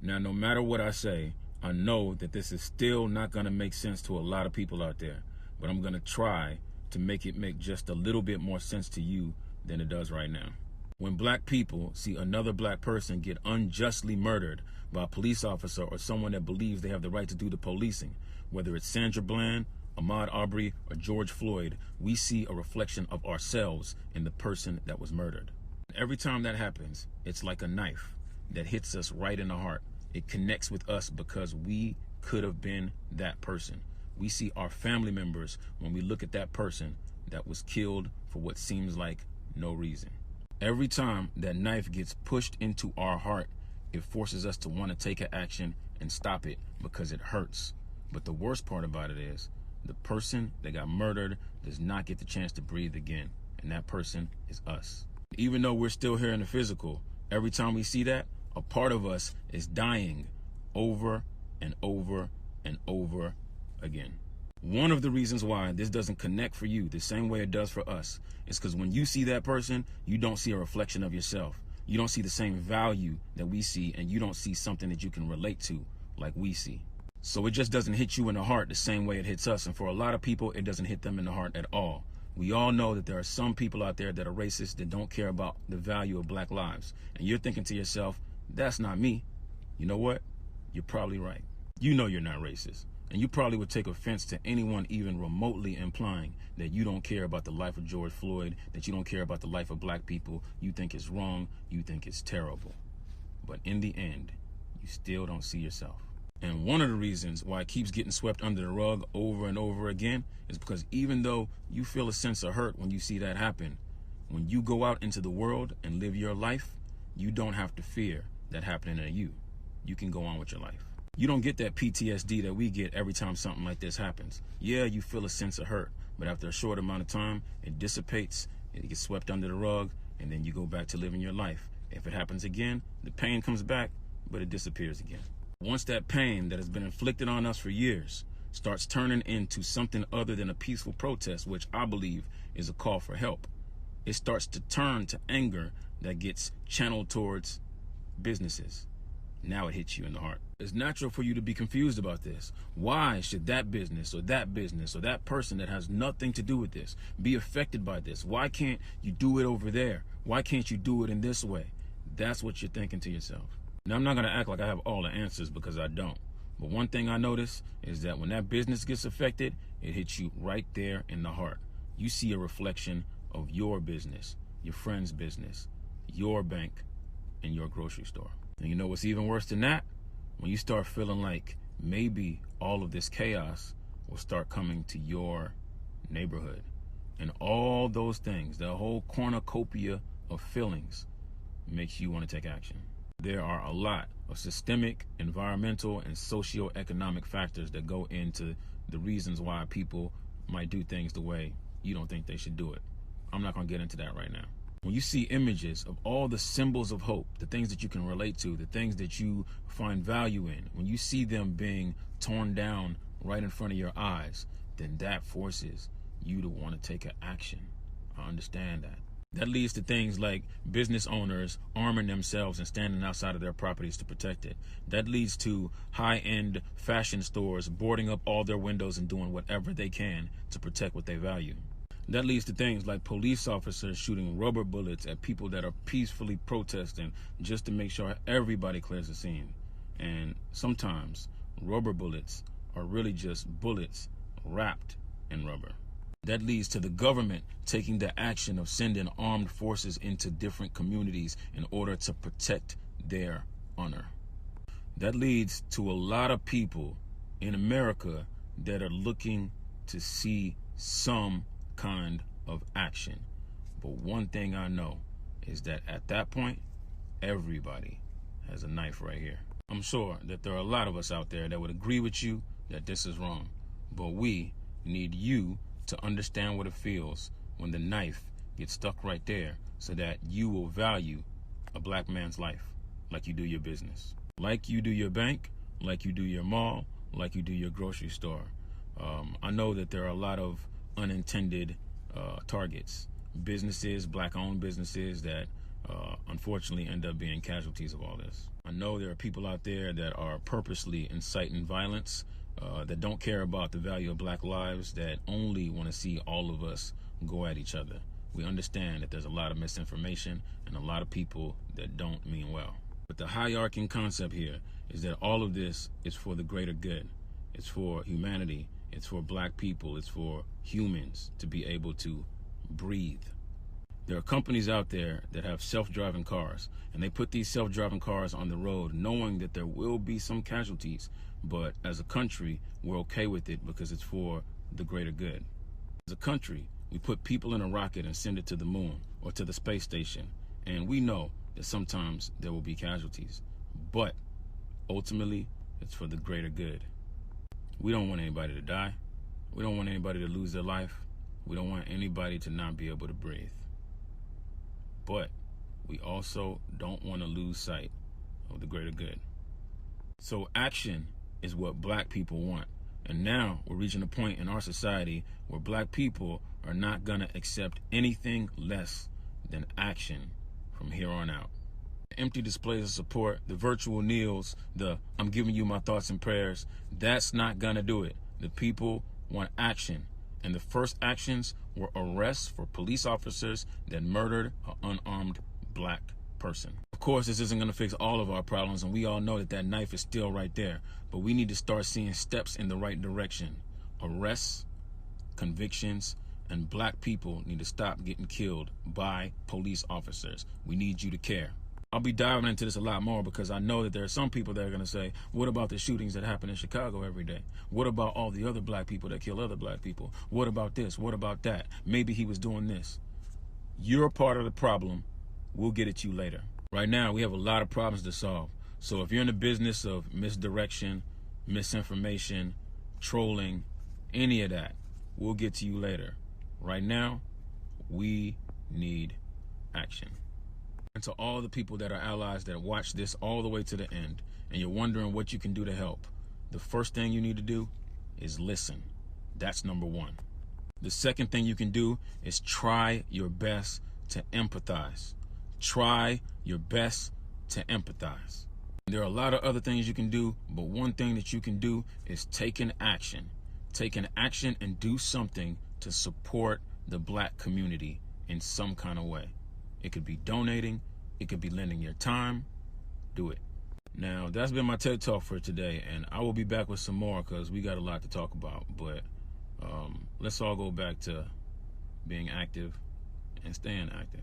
Now, no matter what I say, I know that this is still not going to make sense to a lot of people out there, but I'm going to try to make it make just a little bit more sense to you than it does right now. When black people see another black person get unjustly murdered by a police officer or someone that believes they have the right to do the policing, whether it's Sandra Bland, Ahmaud Arbery, or George Floyd, we see a reflection of ourselves in the person that was murdered. Every time that happens, it's like a knife that hits us right in the heart. It connects with us because we could have been that person. We see our family members when we look at that person that was killed for what seems like no reason. Every time that knife gets pushed into our heart, it forces us to want to take an action and stop it because it hurts. But the worst part about it is the person that got murdered does not get the chance to breathe again, and that person is us. Even though we're still here in the physical, every time we see that, a part of us is dying over and over and over again. One of the reasons why this doesn't connect for you the same way it does for us is because when you see that person, you don't see a reflection of yourself. You don't see the same value that we see, and you don't see something that you can relate to like we see. So it just doesn't hit you in the heart the same way it hits us. And for a lot of people, it doesn't hit them in the heart at all. We all know that there are some people out there that are racist that don't care about the value of black lives. And you're thinking to yourself, that's not me. You know what? You're probably right. You know you're not racist. And you probably would take offense to anyone even remotely implying that you don't care about the life of George Floyd, that you don't care about the life of black people. You think it's wrong. You think it's terrible. But in the end, you still don't see yourself. And one of the reasons why it keeps getting swept under the rug over and over again is because even though you feel a sense of hurt when you see that happen, when you go out into the world and live your life, you don't have to fear that happening to you. You can go on with your life. You don't get that PTSD that we get every time something like this happens. Yeah, you feel a sense of hurt, but after a short amount of time, it dissipates, it gets swept under the rug, and then you go back to living your life. If it happens again, the pain comes back, but it disappears again. Once that pain that has been inflicted on us for years starts turning into something other than a peaceful protest, which I believe is a call for help, it starts to turn to anger that gets channeled towards businesses. Now it hits you in the heart. It's natural for you to be confused about this. Why should that business or that person that has nothing to do with this be affected by this? Why can't you do it over there? Why can't you do it in this way? That's what you're thinking to yourself. Now, I'm not going to act like I have all the answers because I don't. But one thing I notice is that when that business gets affected, it hits you right there in the heart. You see a reflection of your business, your friend's business, your bank, and your grocery store. And you know what's even worse than that? When you start feeling like maybe all of this chaos will start coming to your neighborhood. And all those things, the whole cornucopia of feelings makes you want to take action. There are a lot of systemic, environmental, and socioeconomic factors that go into the reasons why people might do things the way you don't think they should do it. I'm not going to get into that right now. When you see images of all the symbols of hope, the things that you can relate to, the things that you find value in, when you see them being torn down right in front of your eyes, then that forces you to want to take an action. I understand that. That leads to things like business owners arming themselves and standing outside of their properties to protect it. That leads to high-end fashion stores boarding up all their windows and doing whatever they can to protect what they value. That leads to things like police officers shooting rubber bullets at people that are peacefully protesting just to make sure everybody clears the scene. And sometimes rubber bullets are really just bullets wrapped in rubber. That leads to the government taking the action of sending armed forces into different communities in order to protect their honor. That leads to a lot of people in America that are looking to see some kind of action. But one thing I know is that at that point, everybody has a knife right here. I'm sure that there are a lot of us out there that would agree with you that this is wrong. But we need you to understand what it feels when the knife gets stuck right there so that you will value a black man's life like you do your business, like you do your bank, like you do your mall, like you do your grocery store. I know that there are a lot of unintended targets, businesses, black-owned businesses that unfortunately end up being casualties of all this. I know there are people out there that are purposely inciting violence, that don't care about the value of black lives, that only want to see all of us go at each other. We understand that there's a lot of misinformation and a lot of people that don't mean well. But the hierarching concept here is that all of this is for the greater good. It's for humanity. It's for black people. It's for humans to be able to breathe. There are companies out there that have self-driving cars, and they put these self-driving cars on the road knowing that there will be some casualties, but as a country, we're okay with it because it's for the greater good. As a country, we put people in a rocket and send it to the moon or to the space station, and we know that sometimes there will be casualties, but ultimately, it's for the greater good. We don't want anybody to die. We don't want anybody to lose their life. We don't want anybody to not be able to breathe. But we also don't want to lose sight of the greater good. So action is what black people want. And now we're reaching a point in our society where black people are not going to accept anything less than action from here on out. The empty displays of support, the virtual kneels, the I'm giving you my thoughts and prayers, that's not going to do it. The people want action. And the first actions were arrests for police officers that murdered an unarmed black person. Of course, this isn't going to fix all of our problems, and we all know that that knife is still right there. But we need to start seeing steps in the right direction. Arrests, convictions, and black people need to stop getting killed by police officers. We need you to care. I'll be diving into this a lot more because I know that there are some people that are going to say, what about the shootings that happen in Chicago every day? What about all the other black people that kill other black people? What about this? What about that? Maybe he was doing this. You're part of the problem. We'll get at you later. Right now, we have a lot of problems to solve. So if you're in the business of misdirection, misinformation, trolling, any of that, we'll get to you later. Right now, we need action. And to all the people that are allies that watch this all the way to the end, and you're wondering what you can do to help, the first thing you need to do is listen. That's number one. The second thing you can do is try your best to empathize. Try your best to empathize. There are a lot of other things you can do, but one thing that you can do is take an action. Take an action and do something to support the black community in some kind of way. It could be donating. It could be lending your time. Do it. Now, that's been my TED Talk for today, and I will be back with some more because we got a lot to talk about. But let's all go back to being active and staying active.